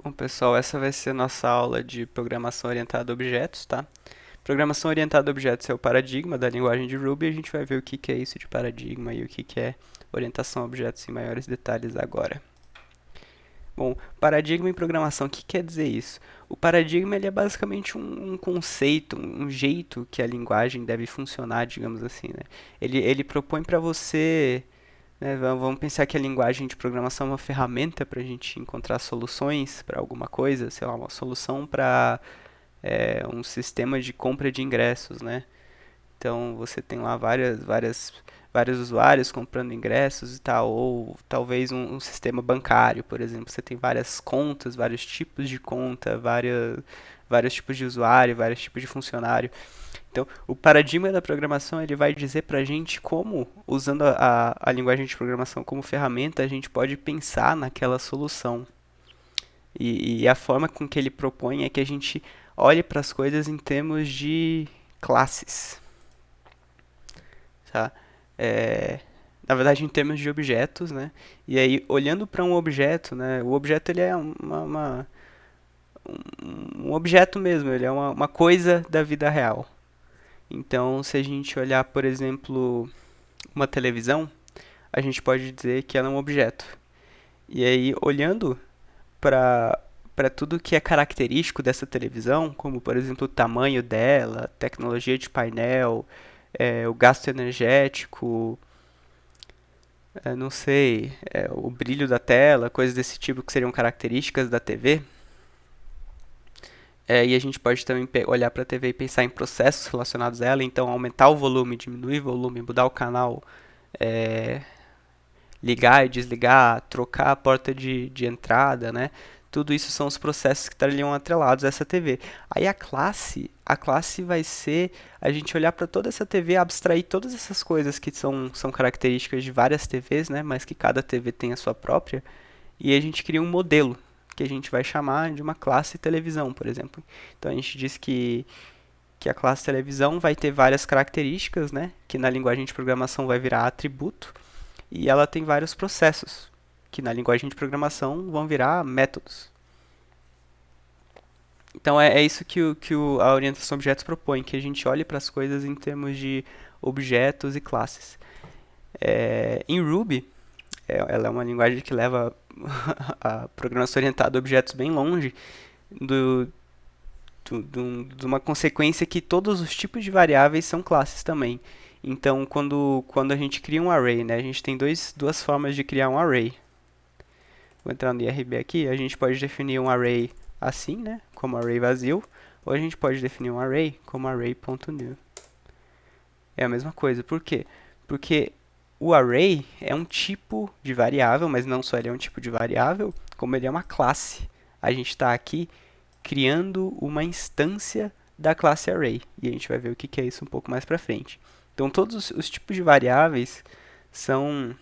Bom, pessoal, essa vai ser a nossa aula de programação orientada a objetos, tá? Programação orientada a objetos é o paradigma da linguagem de Ruby e a gente vai ver o que é isso de paradigma e o que é orientação a objetos em maiores detalhes agora. Bom, paradigma em programação, o que quer dizer isso? O paradigma ele é basicamente um conceito, um jeito que a linguagem deve funcionar, digamos assim, né? Ele propõe para você, né, vamos pensar que a linguagem de programação é uma ferramenta para a gente encontrar soluções para alguma coisa, sei lá, uma solução para um sistema de compra de ingressos, né? Então você tem lá vários usuários comprando ingressos e tal, ou talvez um sistema bancário, por exemplo. Você tem várias contas, vários tipos de conta, vários tipos de usuário, vários tipos de funcionário. Então, o paradigma da programação ele vai dizer para a gente como, usando a linguagem de programação como ferramenta, a gente pode pensar naquela solução. E a forma com que ele propõe é que a gente olhe para as coisas em termos de classes, tá? É, na verdade, em termos de objetos, né? E aí, olhando para um objeto, né? O objeto ele é um objeto mesmo, ele é uma coisa da vida real. Então, se a gente olhar, por exemplo, uma televisão, a gente pode dizer que ela é um objeto. E aí, olhando para tudo que é característico dessa televisão, como por exemplo o tamanho dela, tecnologia de painel, o gasto energético, não sei, o brilho da tela, coisas desse tipo que seriam características da TV. E a gente pode também olhar para a TV e pensar em processos relacionados a ela, então aumentar o volume, diminuir o volume, mudar o canal, é, ligar e desligar, trocar a porta de entrada, né? Tudo isso são os processos que estariam atrelados a essa TV. Aí a classe vai ser a gente olhar para toda essa TV, abstrair todas essas coisas que são características de várias TVs, né? Mas que cada TV tem a sua própria, e a gente cria um modelo que a gente vai chamar de uma classe televisão, por exemplo. Então a gente diz que a classe televisão vai ter várias características, né? Que na linguagem de programação vai virar atributo, e ela tem vários processos, que na linguagem de programação vão virar métodos. Então é isso a orientação a objetos propõe, que a gente olhe para as coisas em termos de objetos e classes. Em Ruby, ela é uma linguagem que leva a programação orientada a objetos bem longe do, de uma consequência que todos os tipos de variáveis são classes também. Então, quando a gente cria um array, né, a gente tem duas formas de criar um array. Vou entrar no IRB aqui, a gente pode definir um array assim, né, como array vazio, ou a gente pode definir um array como array.new. É a mesma coisa, por quê? Porque o array é um tipo de variável, mas não só ele é um tipo de variável, como ele é uma classe. A gente está aqui criando uma instância da classe array, e a gente vai ver o que é isso um pouco mais para frente. Então, todos os tipos de variáveis são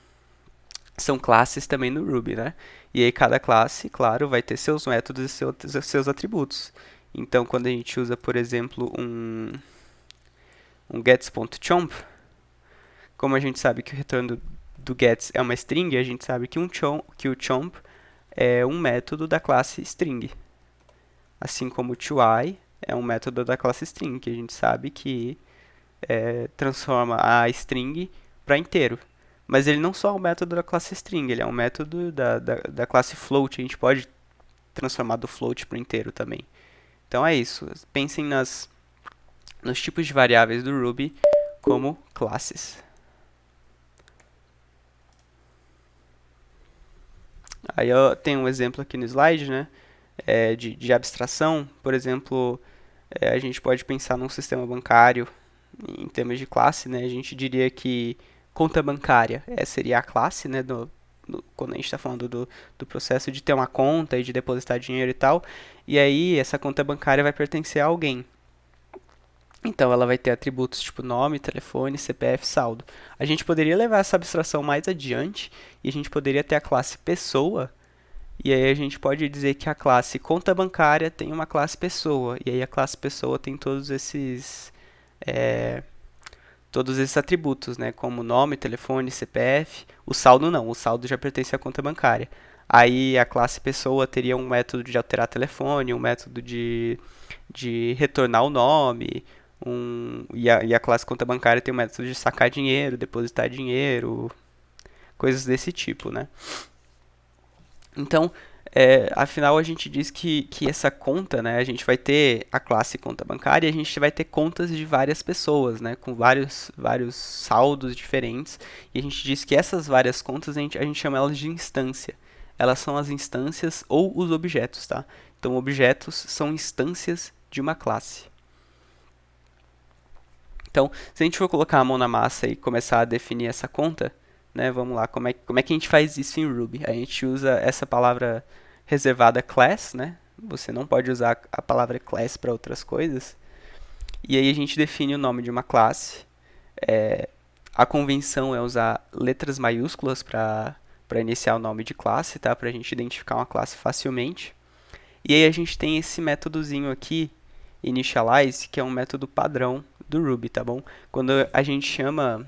são classes também no Ruby, né? E aí cada classe, claro, vai ter seus métodos e seus atributos. Então, quando a gente usa, por exemplo, um gets.chomp, como a gente sabe que o retorno do gets é uma string, a gente sabe que o chomp é um método da classe string. Assim como o toI é um método da classe string, que a gente sabe que transforma a string para inteiro. Mas ele não só é um método da classe string, ele é um método da classe float. A gente pode transformar do float para inteiro também. Então é isso. Pensem nos tipos de variáveis do Ruby como classes. Aí eu tenho um exemplo aqui no slide, né? De abstração. Por exemplo, a gente pode pensar num sistema bancário em termos de classe, né? A gente diria que conta bancária seria a classe, né? Quando a gente está falando do processo de ter uma conta e de depositar dinheiro e tal. E aí, essa conta bancária vai pertencer a alguém. Então, ela vai ter atributos tipo nome, telefone, CPF, saldo. A gente poderia levar essa abstração mais adiante e a gente poderia ter a classe pessoa. E aí a gente pode dizer que a classe conta bancária tem uma classe pessoa. E aí a classe pessoa tem todos esses atributos, né? Como nome, telefone, CPF. O saldo não, o saldo já pertence à conta bancária. Aí a classe pessoa teria um método de alterar telefone, um método de retornar o nome, e a classe conta bancária tem um método de sacar dinheiro, depositar dinheiro, coisas desse tipo, né? Então, afinal, a gente diz que essa conta, né, a gente vai ter a classe conta bancária e a gente vai ter contas de várias pessoas, né, com vários saldos diferentes. E a gente diz que essas várias contas a gente chama elas de instância. Elas são as instâncias ou os objetos, tá? Então, objetos são instâncias de uma classe. Então, se a gente for colocar a mão na massa e começar a definir essa conta, né, vamos lá, como é que a gente faz isso em Ruby? A gente usa essa palavra reservada class, né? Você não pode usar a palavra class para outras coisas. E aí a gente define o nome de uma classe. A convenção é usar letras maiúsculas para iniciar o nome de classe, tá? Para a gente identificar uma classe facilmente. E aí a gente tem esse métodozinho aqui, initialize, que é um método padrão do Ruby, tá bom? Quando a gente chama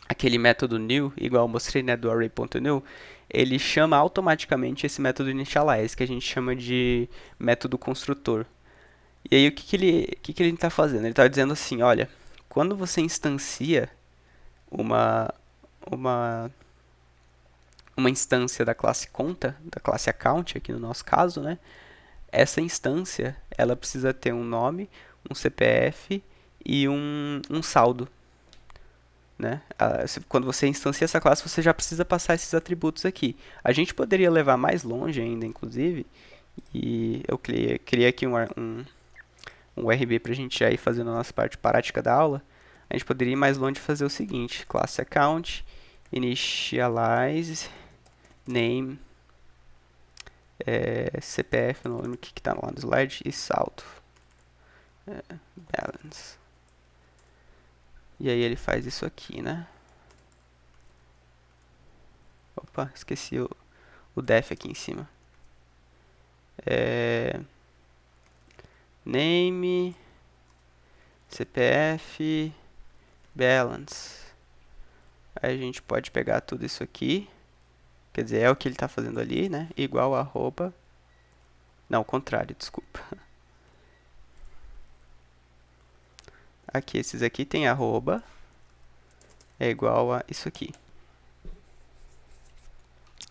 aquele método new, igual eu mostrei, né, do array.new, ele chama automaticamente esse método initialize, que a gente chama de método construtor. E aí o que ele está fazendo? Ele está dizendo assim, olha, quando você instancia uma, uma, uma instância da classe conta, da classe account, aqui no nosso caso, né, essa instância ela precisa ter um nome, um CPF e um saldo. Né? Quando você instancia essa classe, você já precisa passar esses atributos aqui. A gente poderia levar mais longe ainda, inclusive, e eu criei aqui um RB para a gente já ir fazendo a nossa parte prática da aula. A gente poderia ir mais longe e fazer o seguinte: classe account, initialize, name, CPF, não lembro o que está lá no slide, e saldo, balance. E aí ele faz isso aqui, né? Opa, esqueci o def aqui em cima. Name, CPF, balance. Aí a gente pode pegar tudo isso aqui. Quer dizer, é o que ele está fazendo ali, né? Igual arroba. Não, o contrário, desculpa. Aqui, esses aqui tem arroba. É igual a isso aqui.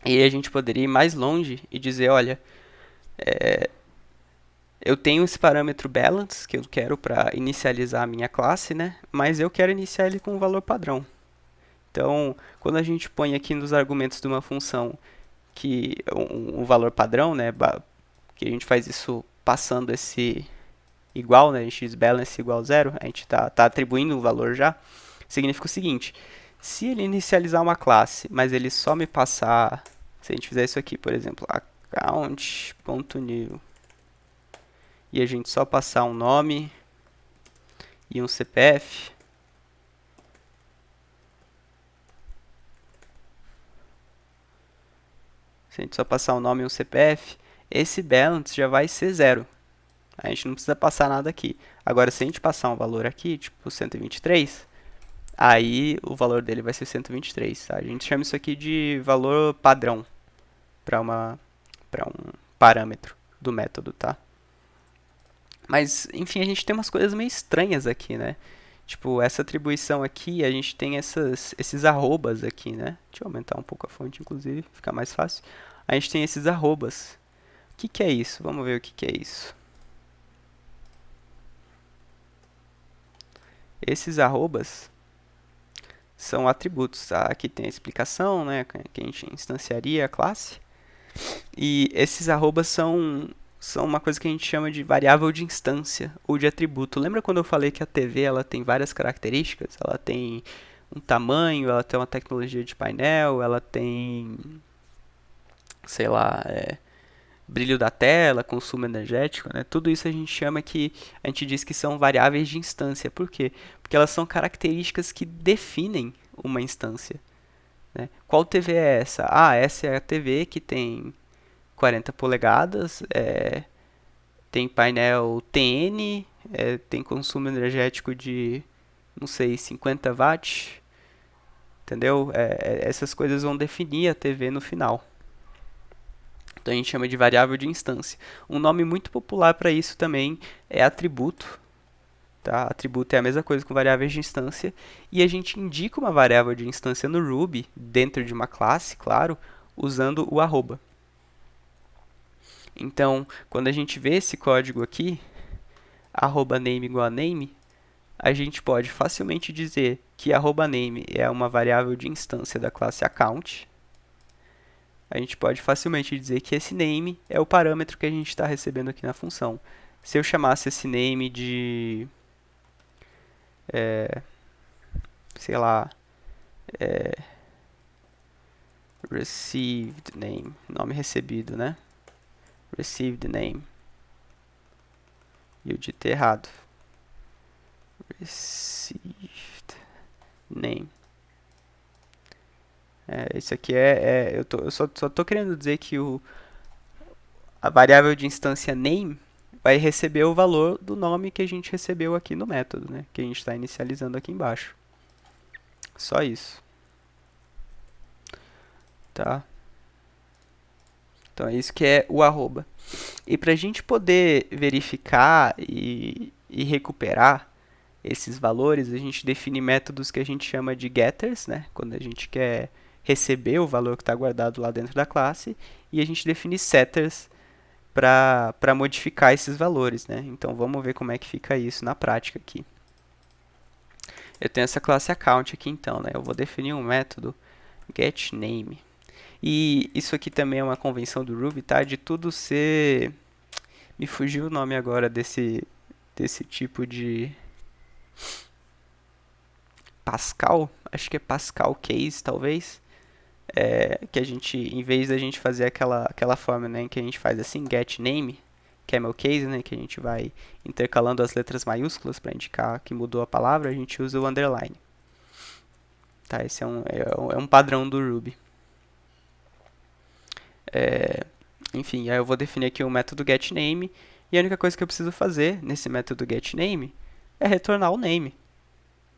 E aí a gente poderia ir mais longe e dizer, olha, eu tenho esse parâmetro balance que eu quero para inicializar a minha classe, né? Mas eu quero iniciar ele com um valor padrão. Então, quando a gente põe aqui nos argumentos de uma função que um valor padrão, né, que a gente faz isso passando esse igual, né, a gente diz balance igual zero, a gente tá atribuindo um valor já, significa o seguinte: se ele inicializar uma classe, mas ele só me passar, se a gente fizer isso aqui, por exemplo, account.new, e a gente só passar um nome e um CPF, se a gente só passar um nome e um CPF, esse balance já vai ser zero. A gente não precisa passar nada aqui. Agora, se a gente passar um valor aqui, tipo 123, aí o valor dele vai ser 123. Tá? A gente chama isso aqui de valor padrão para um parâmetro do método, tá? Mas, enfim, a gente tem umas coisas meio estranhas aqui, né? Tipo, essa atribuição aqui, a gente tem esses arrobas aqui, né? Deixa eu aumentar um pouco a fonte, inclusive, fica mais fácil. A gente tem esses arrobas. O que é isso? Vamos ver o que é isso. Esses arrobas são atributos, tá? Aqui tem a explicação, né? Que a gente instanciaria a classe. E esses arrobas são uma coisa que a gente chama de variável de instância ou de atributo. Lembra quando eu falei que a TV ela tem várias características? Ela tem um tamanho, ela tem uma tecnologia de painel, ela tem, sei lá, brilho da tela, consumo energético, né? Tudo isso a gente diz que são variáveis de instância. Por quê? Porque elas são características que definem uma instância. Né? Qual TV é essa? Ah, essa é a TV que tem 40 polegadas, tem painel TN, tem consumo energético de, não sei, 50 watts, entendeu? Essas coisas vão definir a TV no final. Então a gente chama de variável de instância. Um nome muito popular para isso também é atributo. Tá? Atributo é a mesma coisa com variáveis de instância. E a gente indica uma variável de instância no Ruby, dentro de uma classe, claro, usando o arroba. Então, quando a gente vê esse código aqui, arroba name igual a name, a gente pode facilmente dizer que arroba name é uma variável de instância da classe account. A gente pode facilmente dizer que esse name é o parâmetro que a gente está recebendo aqui na função. Se eu chamasse esse name de, sei lá, received name, nome recebido, né? Received name. E eu digitei errado. Received name. Isso aqui eu só tô querendo dizer que a variável de instância name vai receber o valor do nome que a gente recebeu aqui no método, né? Que a gente está inicializando aqui embaixo. Só isso. Tá? Então é isso que é o arroba. E para a gente poder verificar e recuperar esses valores, a gente define métodos que a gente chama de getters, né? Quando a gente quer receber o valor que está guardado lá dentro da classe, e a gente define setters para modificar esses valores, né? Então vamos ver como é que fica isso na prática aqui. Eu tenho essa classe account aqui então, né? Eu vou definir um método getName. E isso aqui também é uma convenção do Ruby, tá? De tudo ser... Me fugiu o nome agora desse tipo de... Pascal? Acho que é Pascal Case, talvez. Que a gente, em vez da gente fazer aquela forma, né, que a gente faz assim, getName, camel case, né, que a gente vai intercalando as letras maiúsculas para indicar que mudou a palavra, a gente usa o underline. Tá, esse é um padrão do Ruby. Enfim, aí eu vou definir aqui o método getName, e a única coisa que eu preciso fazer nesse método getName é retornar o name.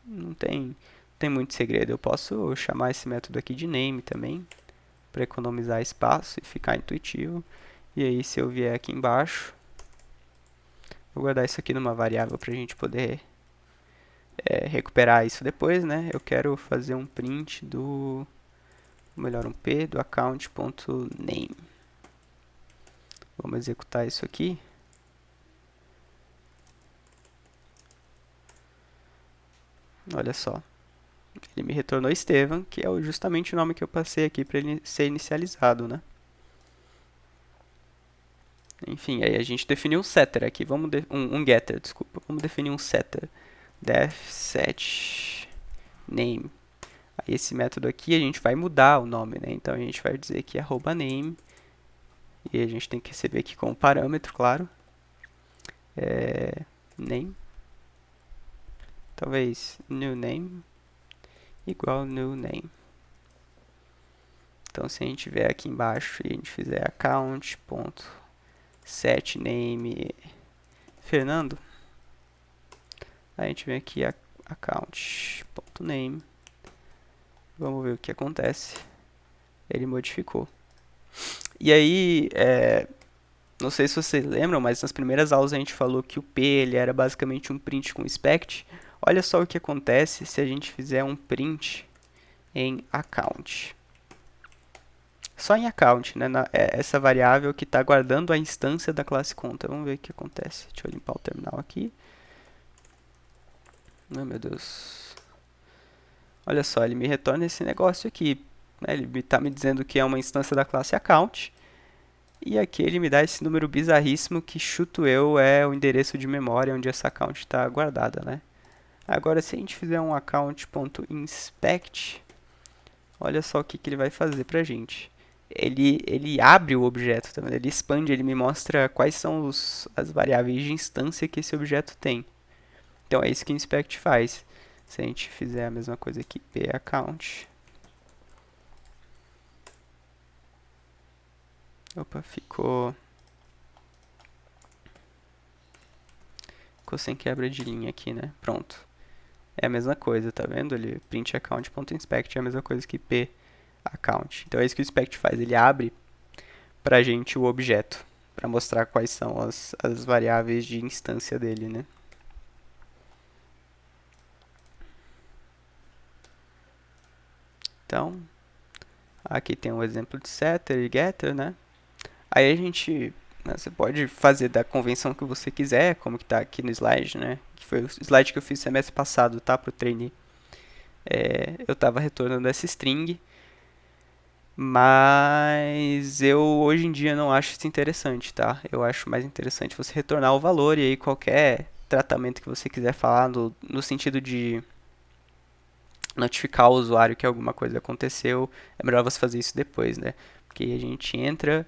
Não tem muito segredo. Eu posso chamar esse método aqui de name também, para economizar espaço e ficar intuitivo. E aí, se eu vier aqui embaixo, vou guardar isso aqui numa variável para a gente poder recuperar isso depois, né? Eu quero fazer um print do, melhor, um p do account.name. Vamos executar isso aqui. Olha só. Ele me retornou Estevam, que é justamente o nome que eu passei aqui para ele ser inicializado, né? Enfim, aí a gente definiu um setter aqui, um getter, desculpa. Vamos definir um setter. Def set name. Aí esse método aqui a gente vai mudar o nome, né? Então a gente vai dizer que é @name. E a gente tem que receber aqui como parâmetro, claro. Name. Talvez new name igual new name. Então se a gente vier aqui embaixo e a gente fizer account.setName Fernando, a gente vem aqui account.name. Vamos ver o que acontece. Ele modificou. E aí, não sei se vocês lembram, mas nas primeiras aulas a gente falou que o P ele era basicamente um print com inspect. Olha só o que acontece se a gente fizer um print em account. Só em account, né? Essa variável que está guardando a instância da classe conta. Vamos ver o que acontece. Deixa eu limpar o terminal aqui. Ai, meu Deus. Olha só, ele me retorna esse negócio aqui. Né? Ele está me dizendo que é uma instância da classe account. E aqui ele me dá esse número bizarríssimo que, chuto eu, é o endereço de memória onde essa account está guardada, né? Agora, se a gente fizer um account.inspect, olha só o que ele vai fazer pra gente. Ele abre o objeto, tá vendo? Ele expande, ele me mostra quais são as variáveis de instância que esse objeto tem. Então, é isso que o inspect faz. Se a gente fizer a mesma coisa aqui, paccount. Opa, ficou sem quebra de linha aqui, né? Pronto. É a mesma coisa, tá vendo? Ele print account.inspect é a mesma coisa que paccount. Então é isso que o inspect faz. Ele abre pra gente o objeto, para mostrar quais são as variáveis de instância dele, né? Então, aqui tem um exemplo de setter e getter, né? Aí a gente, né, você pode fazer da convenção que você quiser, como que tá aqui no slide, né? Que foi o slide que eu fiz semestre passado, tá? Pro trainee. Eu estava retornando essa string, mas eu hoje em dia não acho isso interessante, tá? Eu acho mais interessante você retornar o valor e aí qualquer tratamento que você quiser falar no sentido de notificar o usuário que alguma coisa aconteceu, é melhor você fazer isso depois, né? Porque a gente entra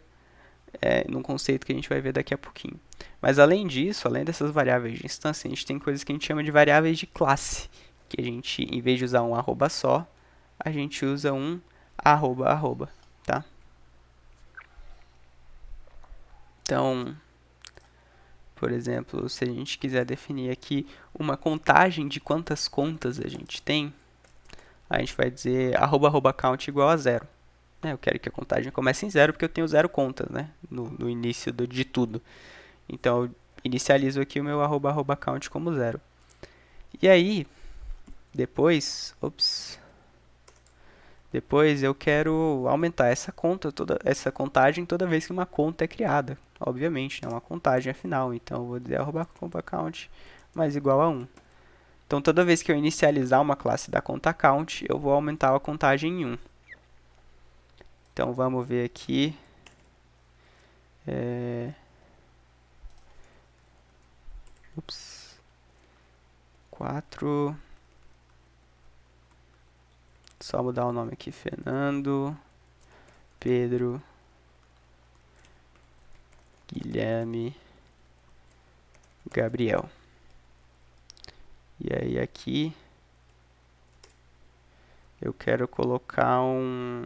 num conceito que a gente vai ver daqui a pouquinho. Mas além disso, além dessas variáveis de instância, a gente tem coisas que a gente chama de variáveis de classe, que a gente, em vez de usar um arroba só, a gente usa um arroba arroba, tá? Então, por exemplo, se a gente quiser definir aqui uma contagem de quantas contas a gente tem, a gente vai dizer arroba arroba count igual a zero. Eu quero que a contagem comece em zero porque eu tenho zero contas, né? No início de tudo. Então, eu inicializo aqui o meu arroba arroba count como zero. E aí, depois eu quero aumentar essa contagem toda vez que uma conta é criada. Obviamente, é uma contagem afinal. Então eu vou dizer arroba count mais igual a 1. Então toda vez que eu inicializar uma classe da conta count, eu vou aumentar a contagem em 1. Então vamos ver aqui. 4. Só mudar o nome aqui, Fernando, Pedro, Guilherme, Gabriel. E aí aqui eu quero colocar um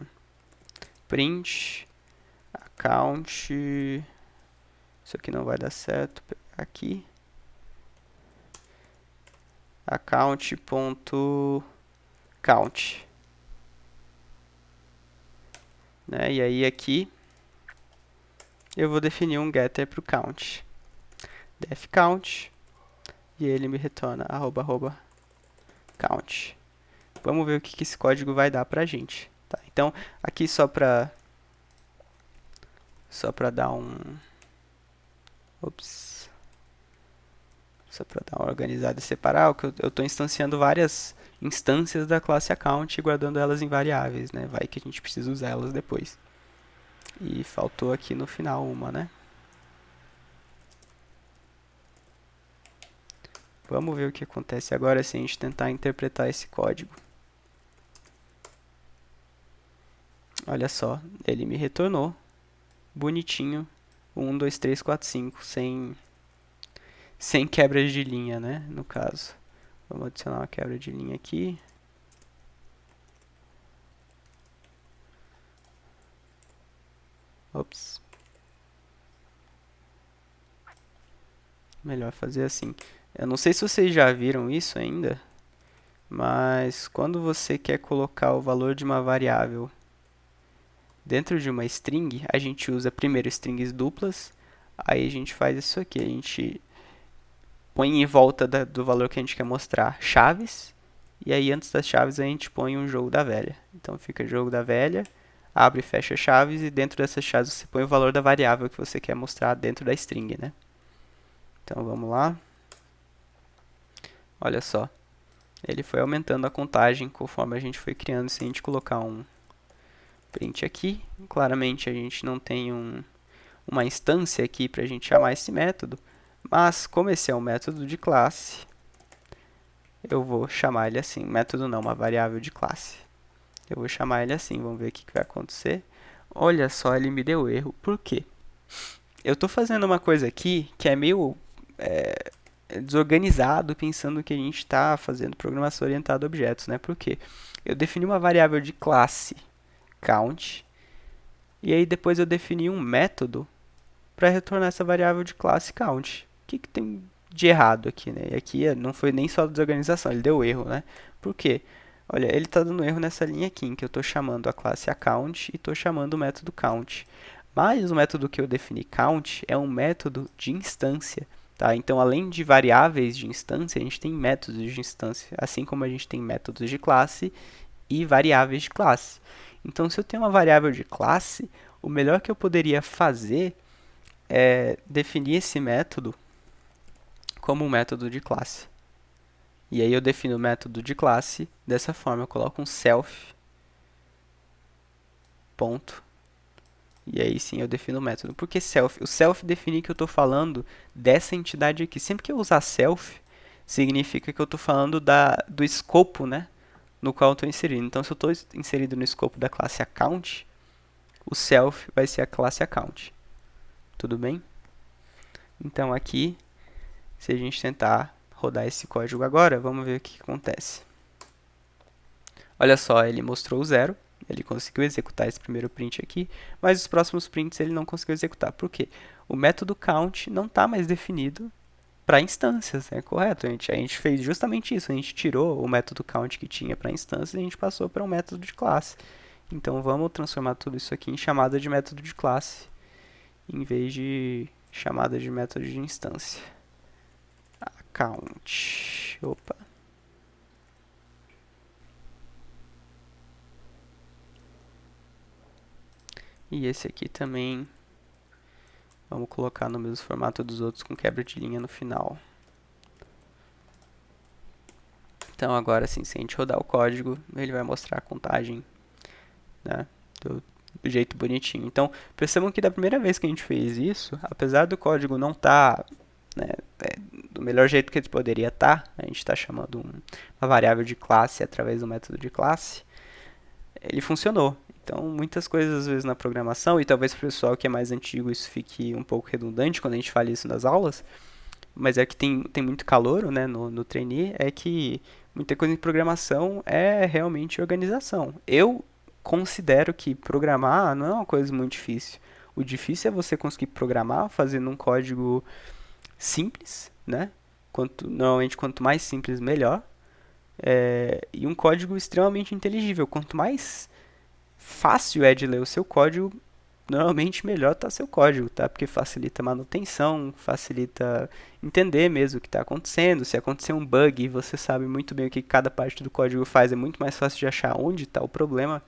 print account. Isso aqui não vai dar certo. Aqui account.count, né? E aí aqui eu vou definir um getter para o count, def count, e ele me retorna arroba arroba count. Vamos ver o que esse código vai dar pra gente. Tá, então aqui só para dar só para dar uma organizada e separar, que eu estou instanciando várias instâncias da classe account e guardando elas em variáveis, né? Vai que a gente precisa usar elas depois. E faltou aqui no final uma, né? Vamos ver o que acontece agora se a gente tentar interpretar esse código. Olha só, ele me retornou bonitinho 1, 2, 3, 4, 5, sem quebras de linha, né? No caso. Vamos adicionar uma quebra de linha aqui. Melhor fazer assim. Eu não sei se vocês já viram isso ainda, mas quando você quer colocar o valor de uma variável dentro de uma string, a gente usa primeiro strings duplas, aí a gente faz isso aqui, a gente põe em volta do valor que a gente quer mostrar chaves, e aí antes das chaves a gente põe um jogo da velha. Então fica jogo da velha, abre e fecha chaves, e dentro dessas chaves você põe o valor da variável que você quer mostrar dentro da string, né? Então vamos lá. Olha só, ele foi aumentando a contagem conforme a gente foi criando. Se a gente colocar um print aqui, claramente a gente não tem uma instância aqui para a gente chamar esse método, mas como esse é um método de classe, eu vou chamar ele assim. Método não, uma variável de classe. Eu vou chamar ele assim, vamos ver o que vai acontecer. Olha só, ele me deu erro. Por quê? Eu estou fazendo uma coisa aqui que é meio desorganizado, pensando que a gente está fazendo programação orientada a objetos, né? Por quê? Eu defini uma variável de classe count, e aí depois eu defini um método para retornar essa variável de classe count. O que tem de errado aqui, né? E aqui não foi nem só desorganização, ele deu erro, né? Por quê? Olha, ele está dando erro nessa linha aqui, em que eu estou chamando a classe account e estou chamando o método count. Mas o método que eu defini count é um método de instância, tá? Então, além de variáveis de instância, a gente tem métodos de instância, assim como a gente tem métodos de classe e variáveis de classe. Então, se eu tenho uma variável de classe, o melhor que eu poderia fazer é definir esse método como um método de classe. E aí eu defino o método de classe dessa forma, eu coloco um self, ponto, e aí sim eu defino o método. Por que self? O self define que eu estou falando dessa entidade aqui. Sempre que eu usar self, significa que eu estou falando do escopo, né, no qual eu estou inserido. Então, se eu estou inserido no escopo da classe account, o self vai ser a classe account. Tudo bem? Então, aqui, se a gente tentar rodar esse código agora, vamos ver o que acontece. Olha só, ele mostrou o 0, ele conseguiu executar esse primeiro print aqui, mas os próximos prints ele não conseguiu executar. Por quê? O método count não está mais definido para instâncias, é correto? A gente fez justamente isso, a gente tirou o método count que tinha para instâncias e a gente passou para um método de classe. Então vamos transformar tudo isso aqui em chamada de método de classe, em vez de chamada de método de instância. Account. Opa. E esse aqui também vamos colocar no mesmo formato dos outros com quebra de linha no final. Então agora sim, se a gente rodar o código, ele vai mostrar a contagem, né, do jeito bonitinho. Então percebam que da primeira vez que a gente fez isso, apesar do código não estar do melhor jeito que ele poderia estar, a gente está chamando uma variável de classe através do método de classe, ele funcionou. Então, muitas coisas, às vezes, na programação, e talvez para o pessoal que é mais antigo isso fique um pouco redundante quando a gente fala isso nas aulas, mas é que tem muito calor, né, no trainee, é que muita coisa em programação é realmente organização. Eu considero que programar não é uma coisa muito difícil. O difícil é você conseguir programar fazendo um código simples, né? Normalmente, quanto mais simples, melhor. E um código extremamente inteligível. Quanto mais fácil é de ler o seu código, normalmente melhor está seu código, tá? Porque facilita a manutenção, facilita entender mesmo o que está acontecendo. Se acontecer um bug e você sabe muito bem o que cada parte do código faz, é muito mais fácil de achar onde está o problema.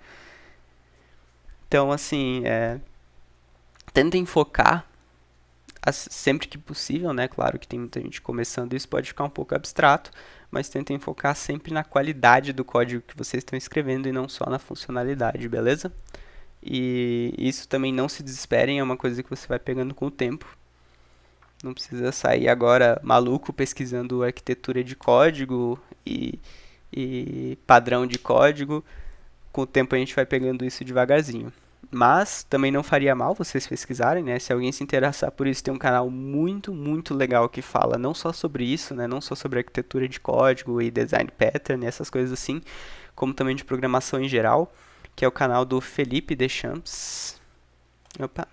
Então, assim, tentem focar sempre que possível, né? Claro que tem muita gente começando, isso pode ficar um pouco abstrato, mas tentem focar sempre na qualidade do código que vocês estão escrevendo e não só na funcionalidade, beleza? E isso também, não se desesperem, é uma coisa que você vai pegando com o tempo. Não precisa sair agora maluco pesquisando arquitetura de código e padrão de código. Com o tempo a gente vai pegando isso devagarzinho. Mas também não faria mal vocês pesquisarem, né? Se alguém se interessar por isso, tem um canal muito, muito legal que fala não só sobre isso, né? Não só sobre arquitetura de código e design pattern, essas coisas assim, como também de programação em geral, que é o canal do Felipe Deschamps. Opa.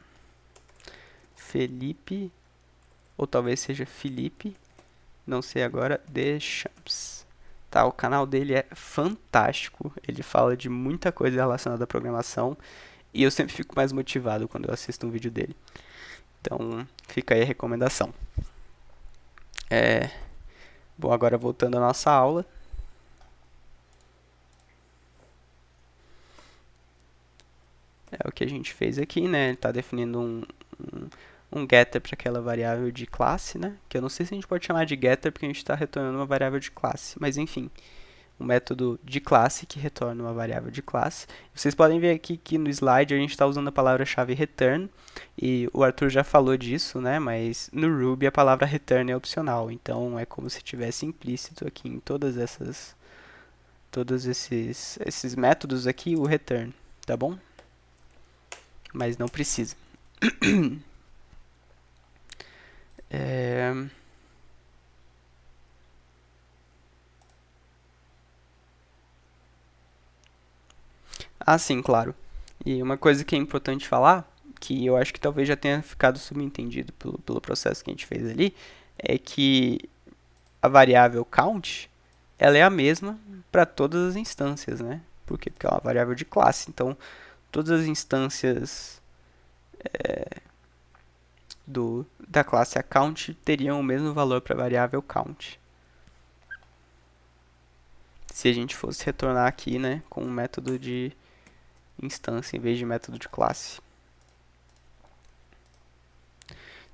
Felipe, ou talvez seja Felipe, não sei agora, Deschamps. Tá, o canal dele é fantástico, ele fala de muita coisa relacionada à programação e eu sempre fico mais motivado quando eu assisto um vídeo dele. Então, fica aí a recomendação. Bom, agora voltando à nossa aula. É o que a gente fez aqui, né? Ele está definindo um getter para aquela variável de classe, né? Que eu não sei se a gente pode chamar de getter porque a gente está retornando uma variável de classe, mas enfim, um método de classe que retorna uma variável de classe. Vocês podem ver aqui que no slide a gente está usando a palavra-chave return, e o Arthur já falou disso, né? Mas no Ruby a palavra return é opcional, então é como se tivesse implícito aqui em todos esses métodos aqui o return, tá bom? Mas não precisa. Ah, sim, claro. E uma coisa que é importante falar, que eu acho que talvez já tenha ficado subentendido pelo processo que a gente fez ali, é que a variável count, ela é a mesma para todas as instâncias, né? Por quê? Porque é uma variável de classe. Então, todas as instâncias da classe account teriam o mesmo valor para a variável count. Se a gente fosse retornar aqui, né, com um método de instância em vez de método de classe.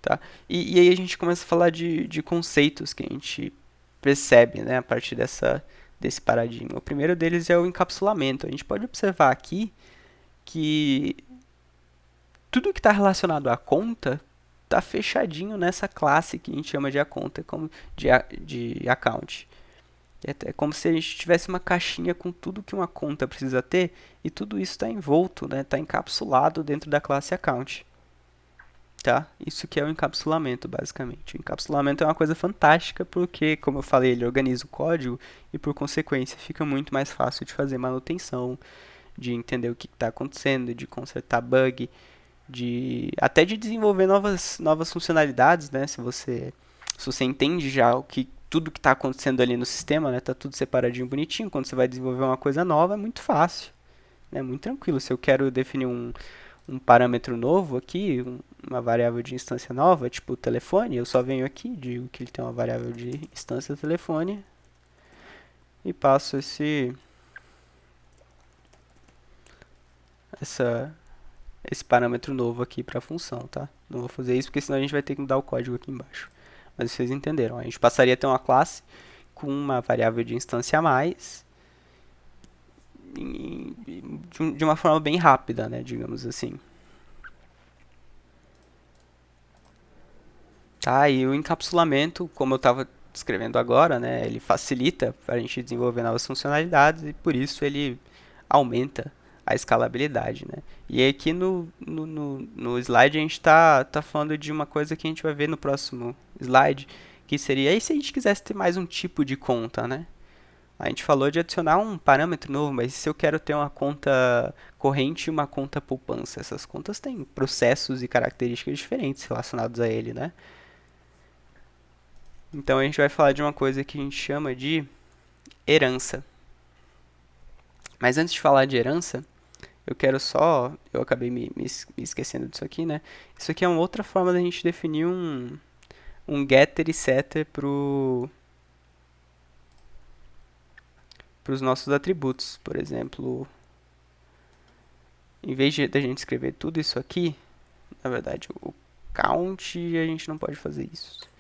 Tá? E aí a gente começa a falar de conceitos que a gente percebe, né, a partir desse paradigma. O primeiro deles é o encapsulamento. A gente pode observar aqui que tudo que está relacionado à conta está fechadinho nessa classe que a gente chama de a conta, como de account. É como se a gente tivesse uma caixinha com tudo que uma conta precisa ter e tudo isso está envolto, né? Está encapsulado dentro da classe account. Tá? Isso que é o encapsulamento, basicamente. O encapsulamento é uma coisa fantástica porque, como eu falei, ele organiza o código e, por consequência, fica muito mais fácil de fazer manutenção, de entender o que está acontecendo, de consertar bug, até de desenvolver novas funcionalidades, né? Se você entende já tudo que está acontecendo ali no sistema, né? Tá tudo separadinho, bonitinho. Quando você vai desenvolver uma coisa nova, é muito fácil, né? Muito tranquilo. Se eu quero definir um parâmetro novo aqui, uma variável de instância nova, tipo telefone, eu só venho aqui, digo que ele tem uma variável de instância telefone e passo essa, esse parâmetro novo aqui para a função, tá? Não vou fazer isso porque senão a gente vai ter que mudar o código aqui embaixo. Mas vocês entenderam. A gente passaria a ter uma classe com uma variável de instância a mais de uma forma bem rápida, né? Digamos assim. Tá, e o encapsulamento, como eu estava descrevendo agora, né, ele facilita para a gente desenvolver novas funcionalidades e por isso ele aumenta a escalabilidade, né? E aqui no slide a gente tá falando de uma coisa que a gente vai ver no próximo slide, que seria aí se a gente quisesse ter mais um tipo de conta, né? A gente falou de adicionar um parâmetro novo, mas se eu quero ter uma conta corrente e uma conta poupança, essas contas têm processos e características diferentes relacionados a ele, né? Então a gente vai falar de uma coisa que a gente chama de herança. Mas antes de falar de herança, eu quero só. Eu acabei me esquecendo disso aqui, né? Isso aqui é uma outra forma da gente definir um getter e setter para os nossos atributos. Por exemplo, em vez da gente escrever tudo isso aqui, na verdade, o count a gente não pode fazer isso.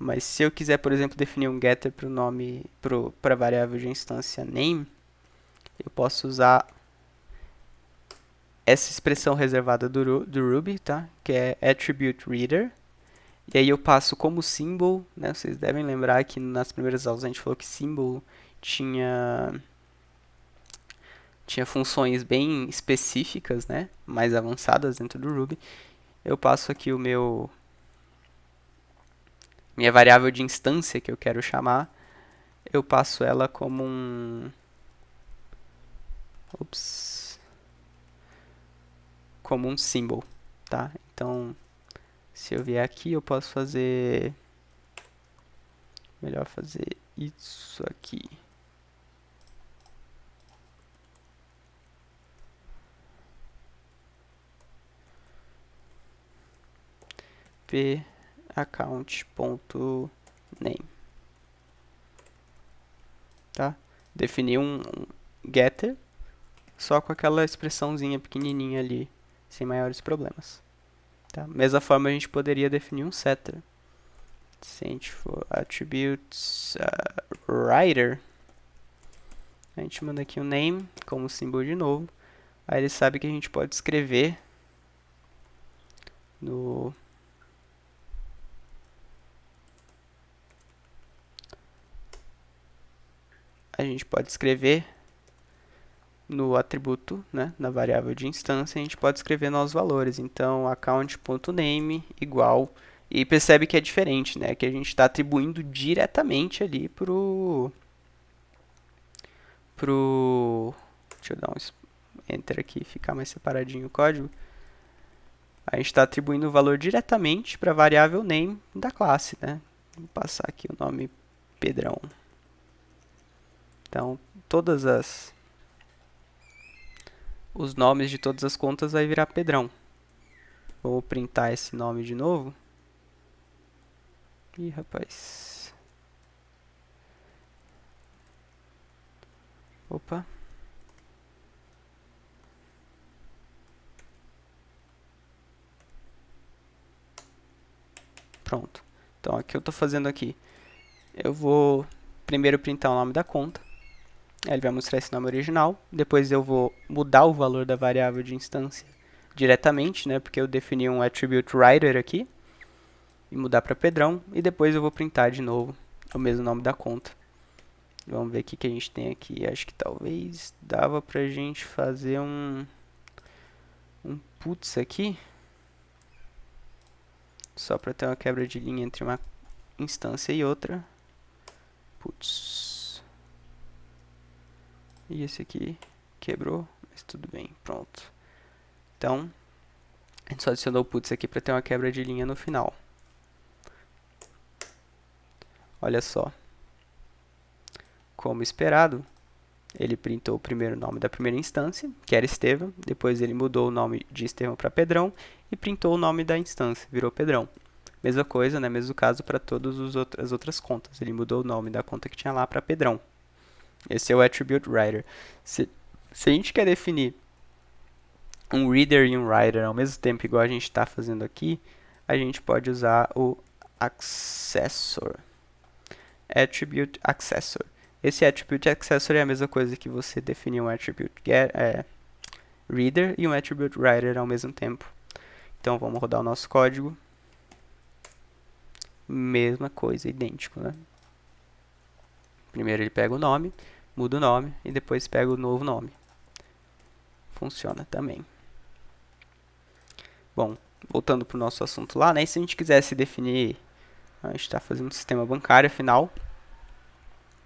Mas se eu quiser, por exemplo, definir um getter para o nome, para a variável de instância name, eu posso usar essa expressão reservada do Ruby, tá? Que é attribute reader. E aí eu passo como symbol, né? Vocês devem lembrar que nas primeiras aulas a gente falou que symbol tinha funções bem específicas, né? Mais avançadas dentro do Ruby. Eu passo aqui minha variável de instância que eu quero chamar. Eu passo ela como como um symbol, tá? Então, se eu vier aqui, eu posso fazer... Melhor fazer isso aqui. account.name, tá? Definir um getter só com aquela expressãozinha pequenininha ali, sem maiores problemas. Tá? Mesma forma a gente poderia definir um setter. Se a gente for attributes writer, a gente manda aqui o name como símbolo de novo. Aí ele sabe que a gente pode escrever no atributo, né, na variável de instância, a gente pode escrever novos valores. Então, account.name igual. E percebe que é diferente, né? Que a gente está atribuindo diretamente ali deixa eu dar um enter aqui e ficar mais separadinho o código. A gente está atribuindo o valor diretamente para a variável name da classe, né? Vou passar aqui o nome Pedrão. Então, os nomes de todas as contas vai virar Pedrão. Vou printar esse nome de novo. Ih, rapaz. Opa. Pronto. Então, o que eu estou fazendo aqui? Eu vou primeiro printar o nome da conta. Aí ele vai mostrar esse nome original. Depois eu vou mudar o valor da variável de instância diretamente, né? Porque eu defini um attribute writer aqui. E mudar para Pedrão. E depois eu vou printar de novo o mesmo nome da conta. Vamos ver o que a gente tem aqui. Acho que talvez dava pra gente fazer um puts aqui. Só para ter uma quebra de linha entre uma instância e outra. Putz. E esse aqui quebrou, mas tudo bem, pronto. Então, a gente só adicionou o puts aqui para ter uma quebra de linha no final. Olha só. Como esperado, ele printou o primeiro nome da primeira instância, que era Estevão. Depois ele mudou o nome de Estevão para Pedrão e printou o nome da instância, virou Pedrão. Mesma coisa, né? Mesmo caso para todas as outras contas. Ele mudou o nome da conta que tinha lá para Pedrão. Esse é o attribute writer. Se a gente quer definir um reader e um writer ao mesmo tempo, igual a gente está fazendo aqui, a gente pode usar o accessor. Attribute accessor. Esse attribute accessor é a mesma coisa que você definir um attribute reader e um attribute writer ao mesmo tempo. Então vamos rodar o nosso código. Mesma coisa, idêntico, né? Primeiro ele pega o nome, muda o nome e depois pega o novo nome. Funciona também. Bom, voltando para o nosso assunto lá, né? E se a gente quisesse definir, a gente está fazendo um sistema bancário, afinal.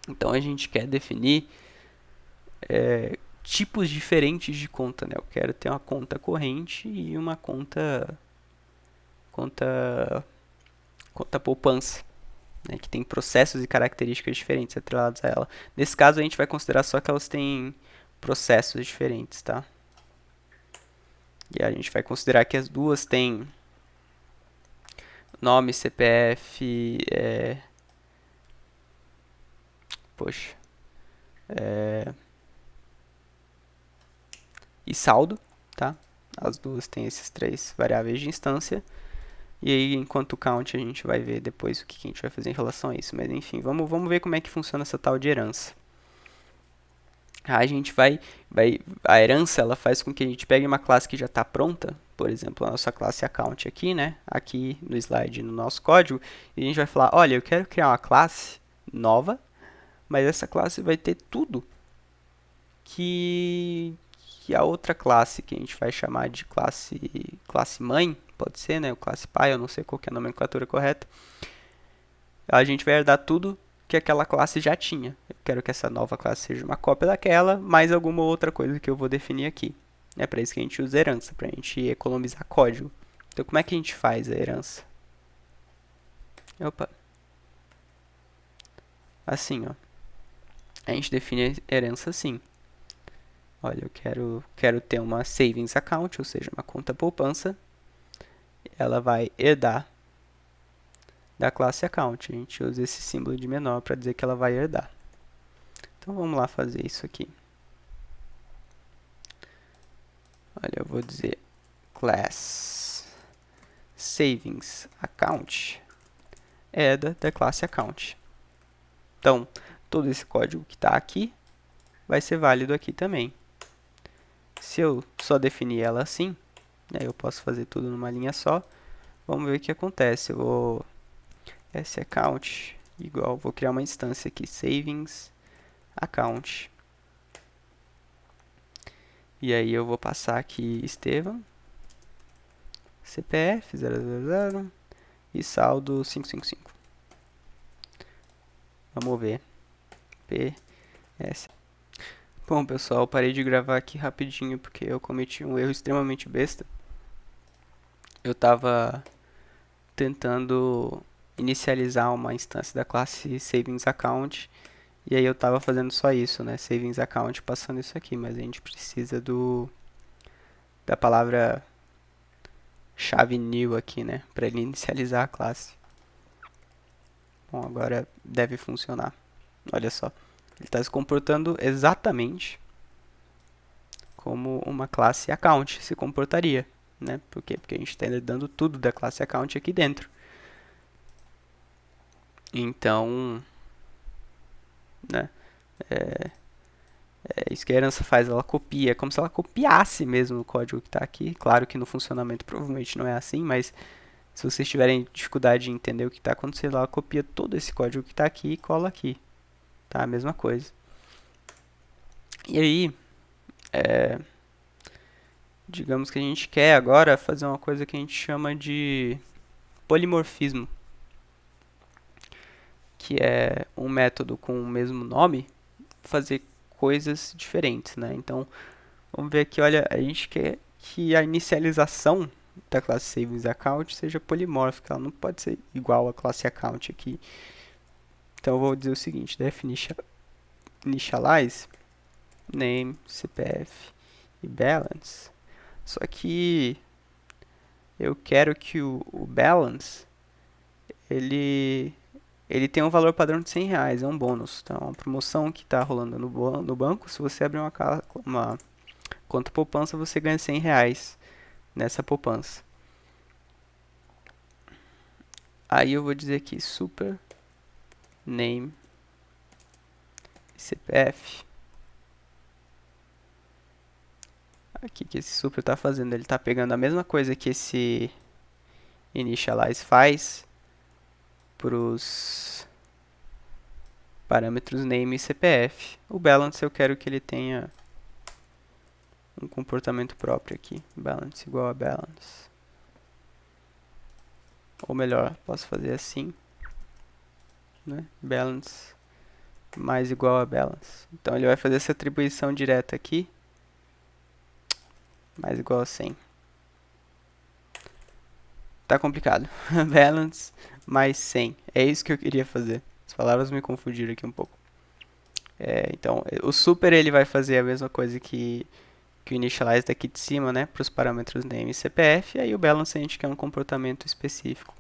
Então a gente quer definir tipos diferentes de conta, né? Eu quero ter uma conta corrente e uma conta poupança, né? Que tem processos e características diferentes atrelados a ela. Nesse caso a gente vai considerar só que elas têm processos diferentes, tá? E a gente vai considerar que as duas têm nome, CPF, e saldo, tá? As duas têm esses três variáveis de instância. E aí, enquanto count, a gente vai ver depois o que a gente vai fazer em relação a isso. Mas enfim, vamos ver como é que funciona essa tal de herança. A gente a herança, ela faz com que a gente pegue uma classe que já está pronta, por exemplo, a nossa classe account aqui, né? Aqui no slide, no nosso código, e a gente vai falar, olha, eu quero criar uma classe nova, mas essa classe vai ter tudo que a outra classe, que a gente vai chamar de classe mãe, pode ser, né? O classe pai, eu não sei qual que é a nomenclatura correta. A gente vai herdar tudo que aquela classe já tinha. Eu quero que essa nova classe seja uma cópia daquela, mais alguma outra coisa que eu vou definir aqui. É para isso que a gente usa herança, para a gente economizar código. Então, como é que a gente faz a herança? Opa. Assim, ó. A gente define a herança assim. Olha, eu quero ter uma savings account, ou seja, uma conta poupança. Ela vai herdar da classe account. A gente usa esse símbolo de menor para dizer que ela vai herdar. Então vamos lá fazer isso aqui. Olha, eu vou dizer class savings account herda da classe account. Então, todo esse código que está aqui vai ser válido aqui também. Se eu só definir ela assim, né, eu posso fazer tudo numa linha só. Vamos ver o que acontece. Eu vou account igual, vou criar uma instância aqui, savings account. E aí eu vou passar aqui Estevão, CPF 000 e saldo 555. Vamos ver. PS. Bom, pessoal, parei de gravar aqui rapidinho porque eu cometi um erro extremamente besta. Eu estava tentando inicializar uma instância da classe Savings Account e aí eu estava fazendo só isso, né? Savings Account passando isso aqui, mas a gente precisa da palavra chave new aqui, né, para ele inicializar a classe. Bom, agora deve funcionar. Olha só, ele está se comportando exatamente como uma classe account se comportaria, né? Por quê? Porque a gente está dando tudo da classe account aqui dentro. Então, né? É isso que a herança faz, ela copia, é como se ela copiasse mesmo o código que está aqui. Claro que no funcionamento provavelmente não é assim, mas se vocês tiverem dificuldade de entender o que está acontecendo, ela copia todo esse código que está aqui e cola aqui, tá? A mesma coisa. E aí, digamos que a gente quer agora fazer uma coisa que a gente chama de polimorfismo, que é um método com o mesmo nome fazer coisas diferentes, né? Então, vamos ver aqui, olha, a gente quer que a inicialização da classe Savings Account seja polimórfica, ela não pode ser igual à classe Account aqui. Então, eu vou dizer o seguinte, def initialize name, CPF e balance. Só que eu quero que o balance ele tem um valor padrão de R$ 100, é um bônus. Então, é uma promoção que está rolando no banco. Se você abrir uma conta poupança, você ganha R$ 100 nessa poupança. Aí eu vou dizer aqui super name CPF. Aqui que esse super está fazendo, ele está pegando a mesma coisa que esse initialize faz para os parâmetros name e CPF. O balance eu quero que ele tenha um comportamento próprio aqui. Balance igual a balance. Ou melhor, posso fazer assim, né? Balance mais igual a balance. Então ele vai fazer essa atribuição direta aqui, mais igual a 100. Tá complicado. Balance mais 100. É isso que eu queria fazer. As palavras me confundiram aqui um pouco. Então, o super ele vai fazer a mesma coisa que o initialize daqui de cima, né, para os parâmetros name e CPF, e aí o balance a gente quer um comportamento específico,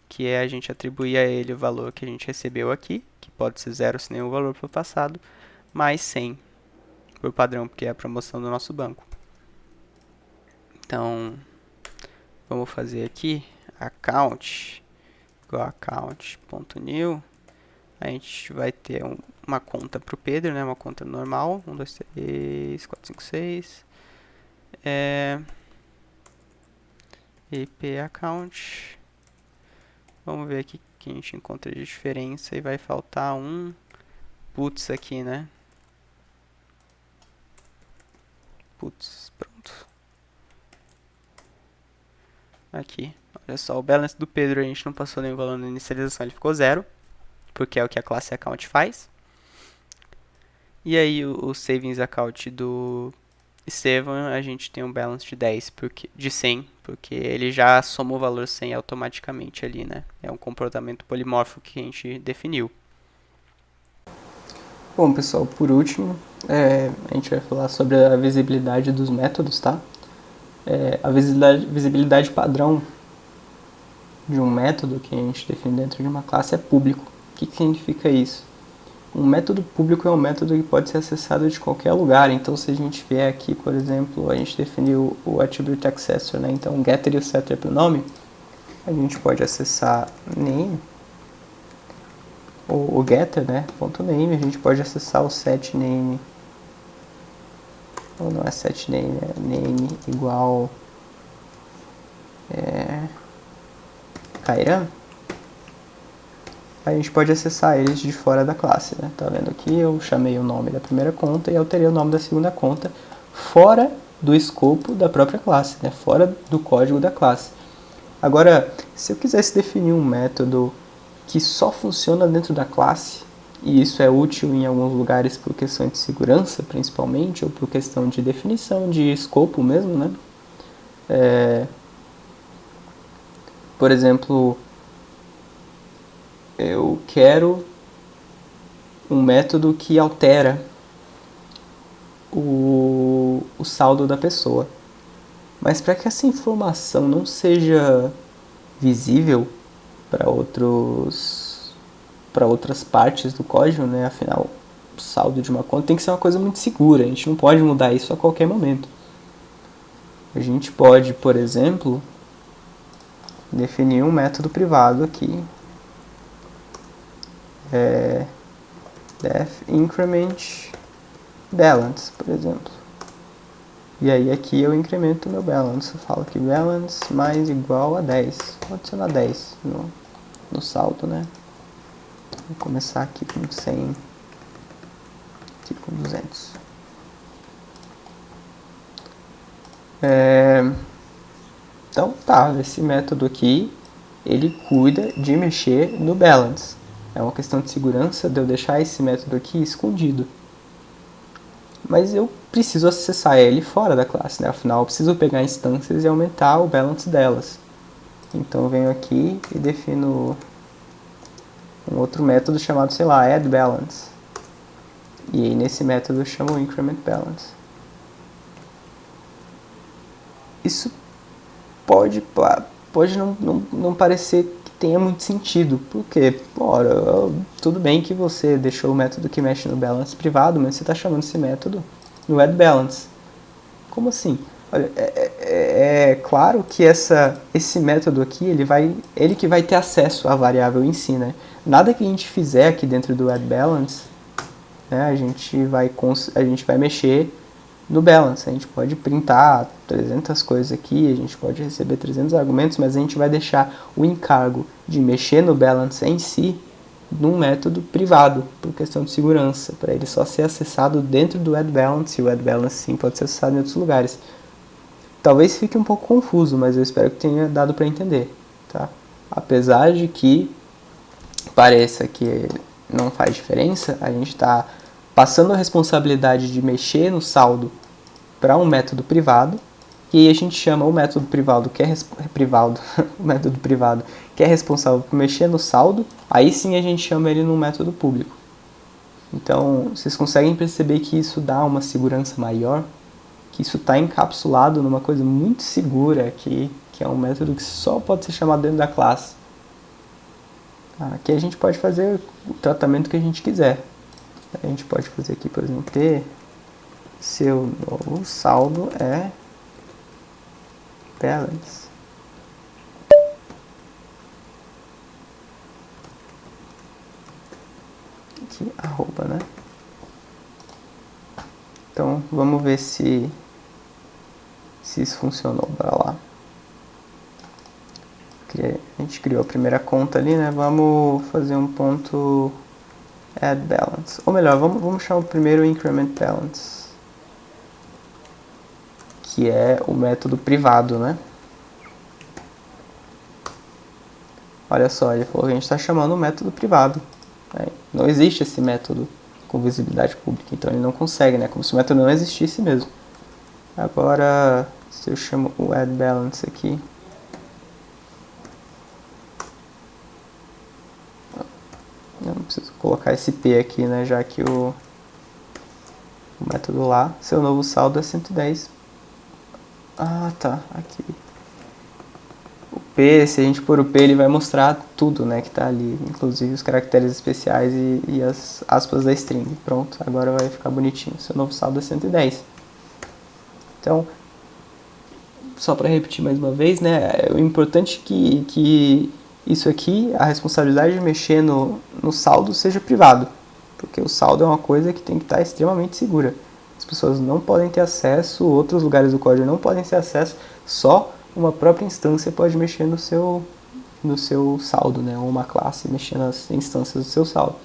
que é a gente atribuir a ele o valor que a gente recebeu aqui, que pode ser 0 se nenhum valor for passado, mais 100 por padrão, porque é a promoção do nosso banco. Então, vamos fazer aqui account igual a account.new. A gente vai ter uma conta para o Pedro, né? Uma conta normal. 1, 2, 3, 4, 5, 6. IP account. Vamos ver aqui o que a gente encontra de diferença. E vai faltar um putz aqui, né? Putz, pronto. Aqui. Olha só, o balance do Pedro a gente não passou nenhum valor na inicialização, ele ficou 0. Porque é o que a classe account faz. E aí o savings account do Estevam, a gente tem um balance de 10, de 100, porque ele já soma o valor 100 automaticamente ali, né? É um comportamento polimórfico que a gente definiu. Bom, pessoal, por último, a gente vai falar sobre a visibilidade dos métodos, tá? A visibilidade padrão de um método que a gente define dentro de uma classe é público. O que significa isso? Um método público é um método que pode ser acessado de qualquer lugar. Então, se a gente vier aqui, por exemplo, a gente definiu o attribute accessor, né? Então, o getter e o setter para o nome, a gente pode acessar name, ou o getter, né? Ponto .name, a gente pode acessar o set name, ou não é set name, é name igual Kairan. A gente pode acessar eles de fora da classe, né? Tá vendo aqui? Eu chamei o nome da primeira conta e alterei o nome da segunda conta fora do escopo da própria classe, né? Fora do código da classe. Agora, se eu quisesse definir um método que só funciona dentro da classe, e isso é útil em alguns lugares por questão de segurança, principalmente, ou por questão de definição de escopo mesmo, né? Por exemplo, eu quero um método que altera o saldo da pessoa. Mas para que essa informação não seja visível para outras partes do código, né? Afinal, o saldo de uma conta tem que ser uma coisa muito segura. A gente não pode mudar isso a qualquer momento. A gente pode, por exemplo, definir um método privado aqui. Def increment balance, por exemplo. E aí aqui eu incremento o meu balance. Eu falo que balance mais igual a 10. Vou adicionar 10 no saldo, né? Vou começar aqui com 100, aqui com 200. Então tá, esse método aqui, ele cuida de mexer no balance. É uma questão de segurança de eu deixar esse método aqui escondido. Mas eu preciso acessar ele fora da classe, né? Afinal, eu preciso pegar instâncias e aumentar o balance delas. Então eu venho aqui e defino um outro método chamado, sei lá, addBalance. E aí nesse método eu chamo incrementBalance. Isso pode não parecer que tenha muito sentido. Por quê? Ora, tudo bem que você deixou o método que mexe no balance privado, mas você está chamando esse método no addBalance. Como assim? Olha, é claro que esse método aqui, ele que vai ter acesso à variável em si, né? Nada que a gente fizer aqui dentro do addBalance, né, a gente vai mexer no balance. A gente pode printar 300 coisas aqui, a gente pode receber 300 argumentos, mas a gente vai deixar o encargo de mexer no balance em si num método privado, por questão de segurança, para ele só ser acessado dentro do addBalance, e o addBalance sim pode ser acessado em outros lugares. Talvez fique um pouco confuso, mas eu espero que tenha dado para entender, tá? Apesar de que pareça que não faz diferença, a gente está passando a responsabilidade de mexer no saldo para um método privado, e aí a gente chama o método privado o método privado que é responsável por mexer no saldo, aí sim a gente chama ele num método público. Então, vocês conseguem perceber que isso dá uma segurança maior, que isso está encapsulado numa coisa muito segura aqui, que é um método que só pode ser chamado dentro da classe. Aqui a gente pode fazer o tratamento que a gente quiser. A gente pode fazer aqui, por exemplo, ter seu novo saldo é balance. Aqui, arroba, né? Então, vamos ver se isso funcionou. Bora lá. A gente criou a primeira conta ali, né? Vamos fazer um ponto add balance. Ou melhor, vamos chamar o primeiro increment balance, que é o método privado, né? Olha só, ele falou que a gente está chamando o método privado. Não existe esse método com visibilidade pública, então ele não consegue, né? Como se o método não existisse mesmo. Agora, se eu chamo o addBalance aqui, eu não preciso colocar esse P aqui, né? Já que o método lá, seu novo saldo é 110. Ah, tá, aqui. O P, se a gente pôr o P, ele vai mostrar tudo, né, que tá ali, inclusive os caracteres especiais e as aspas da string. Pronto, agora vai ficar bonitinho. Seu novo saldo é 110. Então, só para repetir mais uma vez, né, é importante que isso aqui, a responsabilidade de mexer no saldo seja privado, porque o saldo é uma coisa que tem que estar extremamente segura. As pessoas não podem ter acesso, outros lugares do código não podem ter acesso, só uma própria instância pode mexer no seu saldo, né, ou uma classe mexer nas instâncias do seu saldo.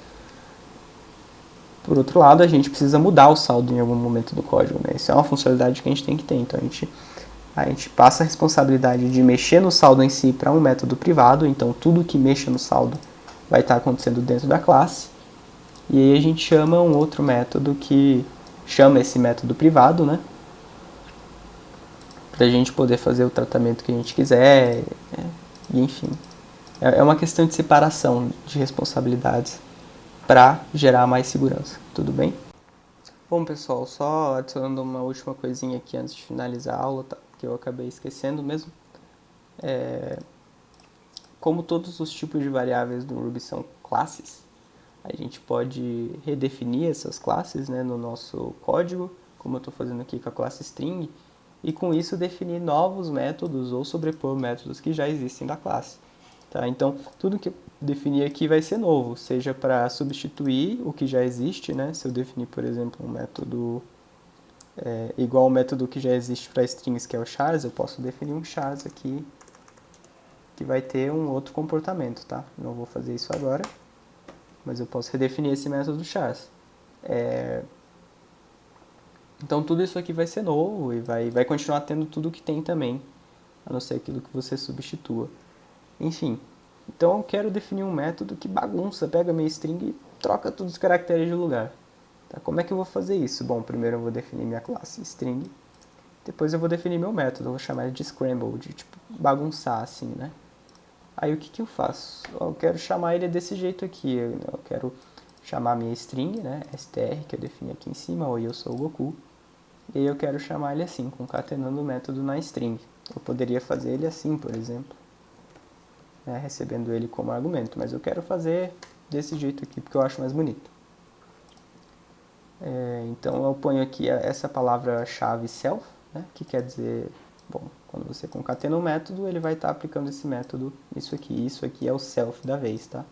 Por outro lado, a gente precisa mudar o saldo em algum momento do código, né? Isso é uma funcionalidade que a gente tem que ter, então a gente passa a responsabilidade de mexer no saldo em si para um método privado, então tudo que mexa no saldo vai estar acontecendo dentro da classe. E aí a gente chama um outro método que chama esse método privado, né? Para a gente poder fazer o tratamento que a gente quiser, e enfim. É uma questão de separação de responsabilidades para gerar mais segurança, tudo bem? Bom, pessoal, só adicionando uma última coisinha aqui antes de finalizar a aula, tá? que eu acabei esquecendo mesmo. Como todos os tipos de variáveis do Ruby são classes, a gente pode redefinir essas classes, né, no nosso código, como eu estou fazendo aqui com a classe string, e com isso definir novos métodos ou sobrepor métodos que já existem da classe. Tá? Então, tudo que eu definir aqui vai ser novo, seja para substituir o que já existe, né? Se eu definir, por exemplo, um método igual ao método que já existe para strings, que é o chars, eu posso definir um chars aqui que vai ter um outro comportamento, tá? Não vou fazer isso agora, mas eu posso redefinir esse método chars. Então tudo isso aqui vai ser novo e vai continuar tendo tudo que tem também, a não ser aquilo que você substitua. Enfim, então eu quero definir um método que bagunça, pega minha string e troca todos os caracteres de lugar. Tá? Como é que eu vou fazer isso? Bom, primeiro eu vou definir minha classe string, depois eu vou definir meu método, eu vou chamar ele de scramble, de tipo bagunçar assim, né? Aí o que eu faço? Eu quero chamar ele desse jeito aqui, eu quero chamar minha string, né, str, que eu defini aqui em cima, ou eu sou o Goku, e aí eu quero chamar ele assim, concatenando o método na string. Eu poderia fazer ele assim, por exemplo, né, recebendo ele como argumento, mas eu quero fazer desse jeito aqui porque eu acho mais bonito. Então eu ponho aqui essa palavra-chave self, né, que quer dizer, bom, quando você concatena um método, ele vai estar aplicando esse método, isso aqui é o self da vez, tá?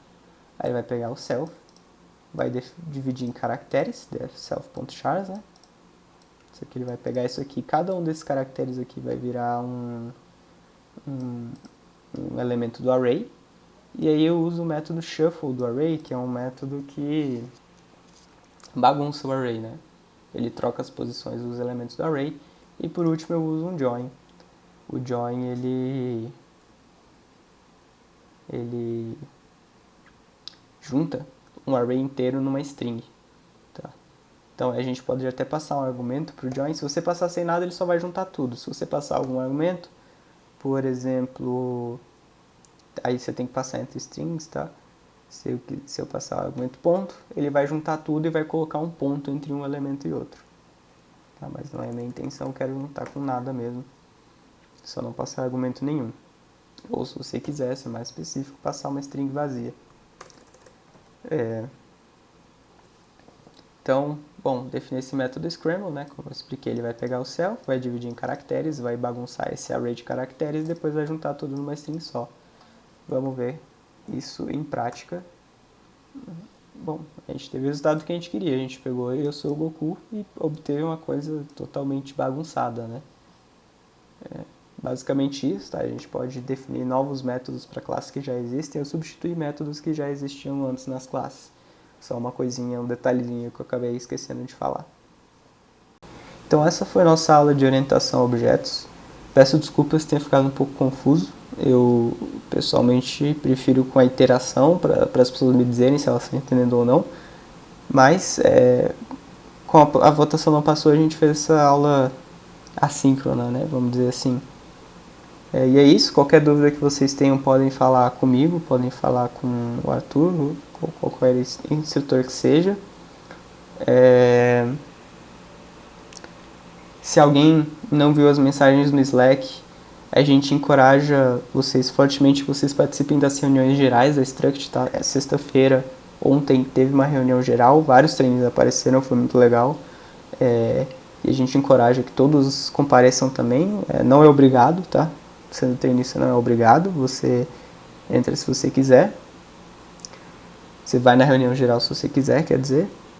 Aí ele vai pegar o self, vai dividir em caracteres, self.chars, né? Isso aqui ele vai pegar isso aqui, cada um desses caracteres aqui vai virar um elemento do array, e aí eu uso o método shuffle do array, que é um método que bagunça o array, né? Ele troca as posições dos elementos do array, e por último eu uso um join. O join, ele junta um array inteiro numa string. Tá? Então a gente pode até passar um argumento para o join. Se você passar sem nada, ele só vai juntar tudo. Se você passar algum argumento, por exemplo, aí você tem que passar entre strings, tá? Se eu passar o argumento ponto, ele vai juntar tudo e vai colocar um ponto entre um elemento e outro. Tá? Mas não é minha intenção, eu quero juntar com nada mesmo. Só não passar argumento nenhum. Ou se você quiser ser mais específico, passar uma string vazia. Então, bom, definir esse método scramble, né? Como eu expliquei, ele vai pegar o self, vai dividir em caracteres, vai bagunçar esse array de caracteres e depois vai juntar tudo numa string só. Vamos ver isso em prática. Bom, a gente teve o resultado que a gente queria. A gente pegou eu sou o Goku e obteve uma coisa totalmente bagunçada, né? Basicamente isso, tá? A gente pode definir novos métodos para classes que já existem ou substituir métodos que já existiam antes nas classes. Só uma coisinha, um detalhezinho que eu acabei esquecendo de falar. Então essa foi a nossa aula de orientação a objetos. Peço desculpas se tenha ficado um pouco confuso. Eu pessoalmente prefiro com a iteração para as pessoas me dizerem se elas estão entendendo ou não. Mas como a votação não passou, a gente fez essa aula assíncrona, né? Vamos dizer assim. E é isso, qualquer dúvida que vocês tenham podem falar comigo, podem falar com o Arthur, ou qualquer instrutor que seja. Se alguém não viu as mensagens no Slack, a gente encoraja vocês fortemente que vocês participem das reuniões gerais da Struct, tá? Sexta-feira, ontem, teve uma reunião geral, vários treinos apareceram, foi muito legal. E a gente encoraja que todos compareçam também, não é obrigado, tá? Sendo treinista não é obrigado, você entra se você quiser. Você vai na reunião geral se você quiser, quer dizer.